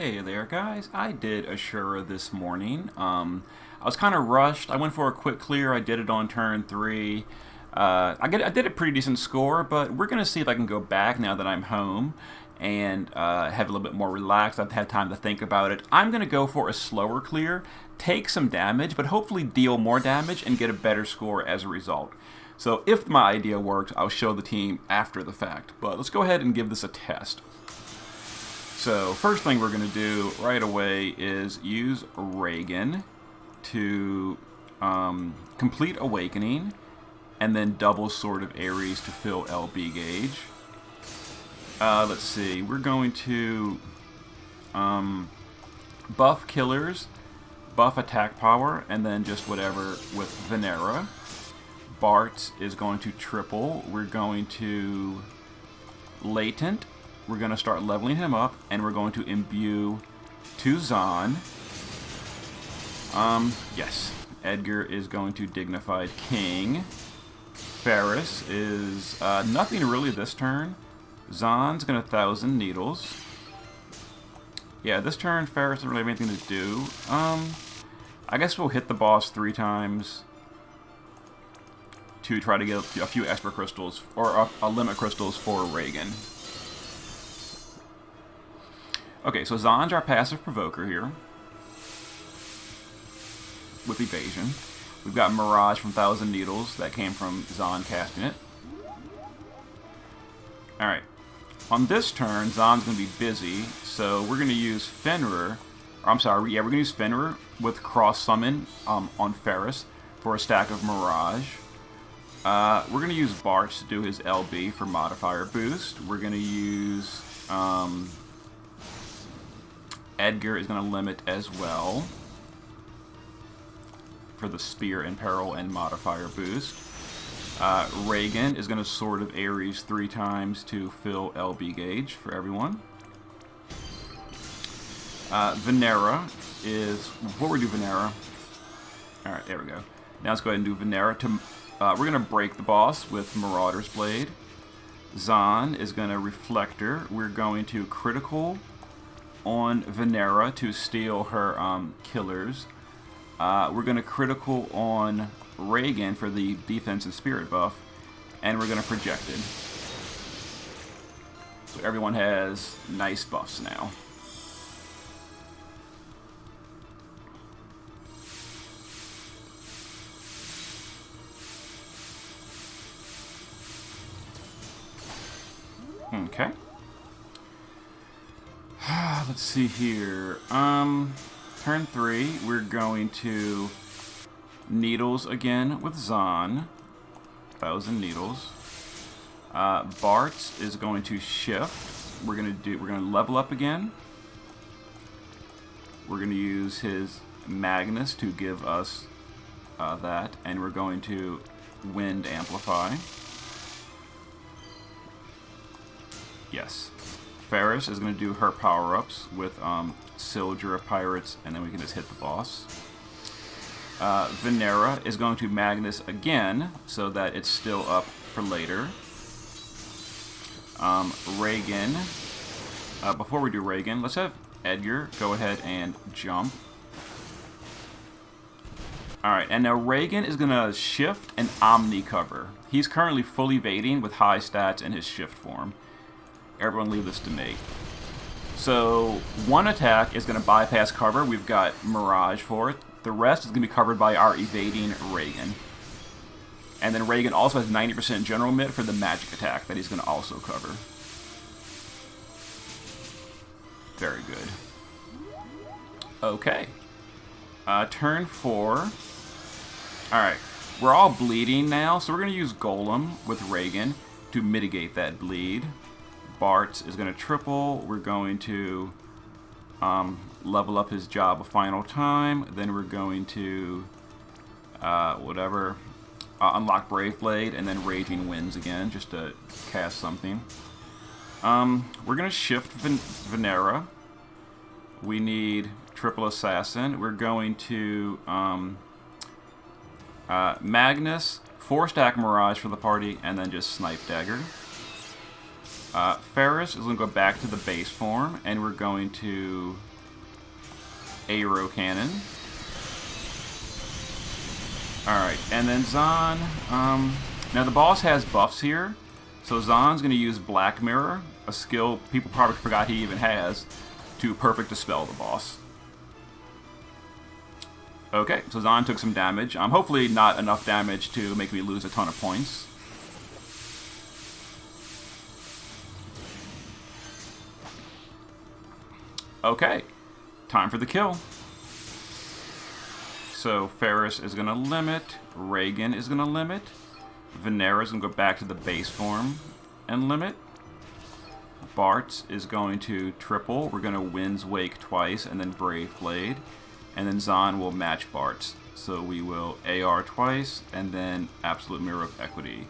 Hey there, guys. I did Asura this morning. I was kind of rushed. I went for a quick clear. I did it on turn 3. I did a pretty decent score, but we're going to see if I can go back now that I'm home and have a little bit more relaxed. I've had time to think about it. I'm going to go for a slower clear, take some damage, but hopefully deal more damage and get a better score as a result. So if my idea works, I'll show the team after the fact. But let's go ahead and give this a test. So first thing we're going to do right away is use Reagan to complete Awakening, and then double Sword of Ares to fill LB gauge. Let's see, we're going to buff killers, buff attack power, and then just whatever with Venera. Bart is going to triple. We're going to Latent. We're going to start leveling him up, and we're going to imbue to Zahn. Yes. Edgar is going to Dignified King. Ferris is nothing really this turn. Zahn's going to 1,000 Needles. Yeah, this turn Ferris doesn't really have anything to do. I guess we'll hit the boss 3 times to try to get a few Esper Crystals, or a limit crystals for Reagan. Okay, so Zahn's our passive provoker here with evasion. We've got Mirage from 1,000 Needles. That came from Zahn casting it. Alright. On this turn, Zahn's going to be busy, so we're going to use Fenrir. We're going to use Fenrir with Cross Summon on Ferris for a stack of Mirage. We're going to use Bart to do his LB for modifier boost. We're going to use Edgar is going to limit as well for the Spear and Peril and modifier boost. Reagan is going to Sword of Ares 3 times to fill LB gauge for everyone. Venera is... Before we do Venera... Alright, there we go. Now let's go ahead and do Venera. We're going to break the boss with Marauder's Blade. Zahn is going to Reflector. We're going to critical on Venera to steal her killers. We're going to critical on Reagan for the defense and spirit buff, and we're going to project it. So everyone has nice buffs now. Okay. Let's see here. Turn 3, we're going to Needles again with Zahn. 1,000 Needles. Bart is going to shift. We're going to level up again. We're going to use his Magnus to give us that, and we're going to Wind Amplify. Yes. Ferris is going to do her power-ups with Sildra of Pirates, and then we can just hit the boss. Venera is going to Magnus again, so that it's still up for later. Reagan. Before we do Reagan, let's have Edgar go ahead and jump. Alright, and now Reagan is going to shift and Omni cover. He's currently full evading with high stats in his shift form. Everyone leave this to me. So, one attack is going to bypass cover. We've got Mirage for it. The rest is going to be covered by our evading Reagan. And then Reagan also has 90% general mit for the magic attack that he's going to also cover. Very good. Okay. Turn 4. Alright. We're all bleeding now, so we're going to use Golem with Reagan to mitigate that bleed. Bart is going to triple. We're going to level up his job a final time. Then we're going to unlock Brave Blade, and then Raging Winds again, just to cast something. We're going to shift Venera. We need triple Assassin. We're going to Magnus, 4-stack Mirage for the party, and then just Snipe Dagger. Ferris is going to go back to the base form, and we're going to Aero Cannon. Alright, and then Zahn. Now the boss has buffs here. So Zahn's going to use Black Mirror, a skill people probably forgot he even has, to perfect dispel the boss. Okay, so Zahn took some damage. Hopefully not enough damage to make me lose a ton of points. Okay, time for the kill. So Ferris is going to limit, Reagan is going to limit, Venera is going to go back to the base form and limit. Bart is going to triple. We're going to Wind's Wake twice and then Brave Blade. And then Zahn will match Bart's. So we will AR twice and then Absolute Mirror of Equity.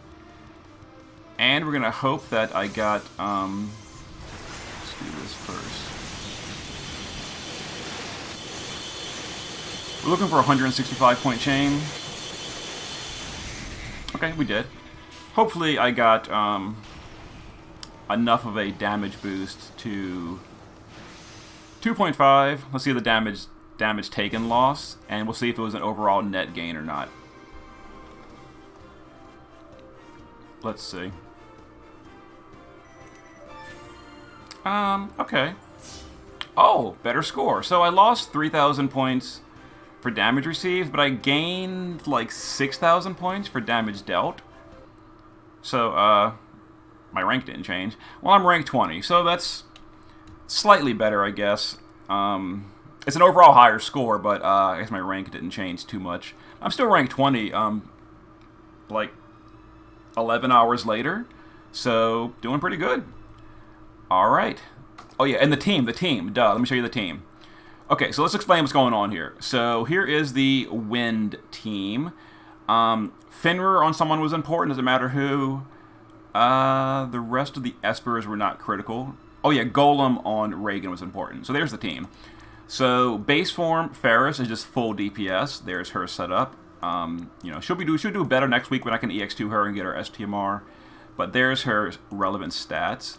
And we're going to hope that I got... let's do this first. We're looking for a 165-point chain. Okay, we did. Hopefully I got enough of a damage boost to 2.5. Let's see the damage taken loss, and we'll see if it was an overall net gain or not. Let's see. Okay. Oh, better score. So I lost 3,000 points for damage received, but I gained like 6,000 points for damage dealt. So, my rank didn't change. Well, I'm rank 20, so that's slightly better, I guess. It's an overall higher score, but I guess my rank didn't change too much. I'm still rank 20, like 11 hours later, so doing pretty good. All right. Oh yeah, and the team, duh, let me show you the team. Okay, so let's explain what's going on here. So here is the Wind team. Fenrir on someone was important, doesn't matter who. The rest of the Espers were not critical. Oh yeah, Golem on Reagan was important. So there's the team. So base form, Ferris is just full DPS. There's her setup. You know, she'll do better next week when I can EX2 her and get her STMR. But there's her relevant stats.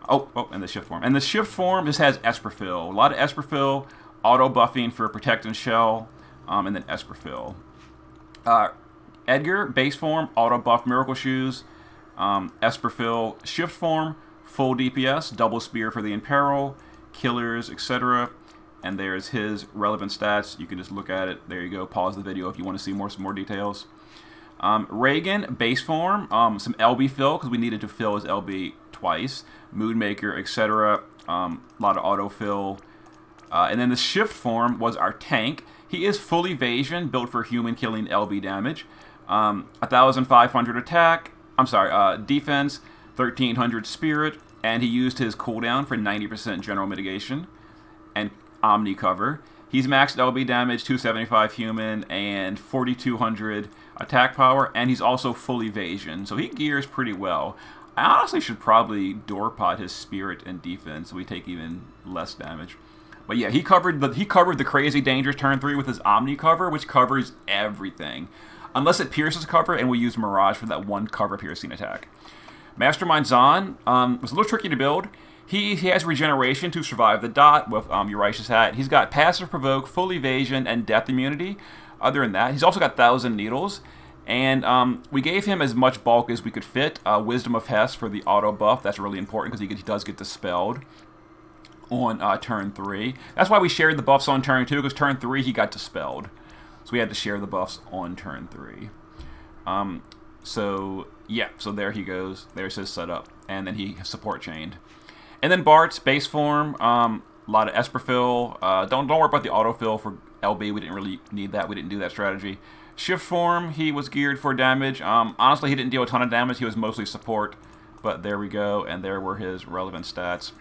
Oh, and the shift form. And the shift form just has Esper Fill. A lot of Esper Fill, auto buffing for Protect and Shell, and then Esper Fill. Edgar, base form, auto buff Miracle Shoes, Esper Fill, shift form, full DPS, double spear for the Imperil, killers, etc. And there's his relevant stats. You can just look at it. There you go. Pause the video if you want to see some more details. Reagan, base form, some LB fill because we needed to fill his LB twice. Moodmaker, etc. A lot of autofill. And then the shift form was our tank. He is full evasion, built for human killing LB damage. 1,500 attack. I'm sorry, defense, 1,300 spirit. And he used his cooldown for 90% general mitigation and Omni cover. He's maxed LB damage, 275 human, and 4,200 attack power. And he's also full evasion, so he gears pretty well. I honestly should probably doorpot his spirit and defense so we take even less damage. But yeah, he covered the crazy dangerous turn 3 with his Omni cover, which covers everything. Unless it pierces cover, and we use Mirage for that one cover piercing attack. Mastermind Zahn was a little tricky to build. He has regeneration to survive the dot with Eurys's Hat. He's got passive provoke, full evasion, and death immunity. Other than that, he's also got 1,000 needles. And we gave him as much bulk as we could fit. Wisdom of Hess for the auto buff. That's really important because he does get dispelled on turn 3. That's why we shared the buffs on turn 2, because turn 3 he got dispelled. So we had to share the buffs on turn 3. So yeah, so there he goes. There's his setup. And then he support chained. And then Bart's base form, a lot of Esper Fill. Don't worry about the autofill for LB. We didn't really need that. We didn't do that strategy. Shift form, he was geared for damage. Honestly, he didn't deal a ton of damage. He was mostly support. But there we go, and there were his relevant stats.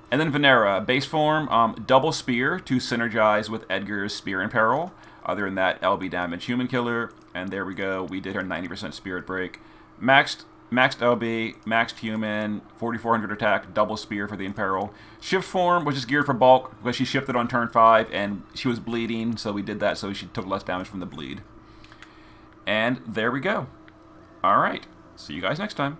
And then Venera, base form, double spear to synergize with Edgar's Spear in Peril. Other than that, LB damage, human killer. And there we go. We did her 90% spirit break. Maxed LB, maxed human, 4,400 attack, double spear for the Imperil. Shift form, which is geared for bulk, because she shifted on turn 5, and she was bleeding, so we did that so she took less damage from the bleed. And there we go. Alright, see you guys next time.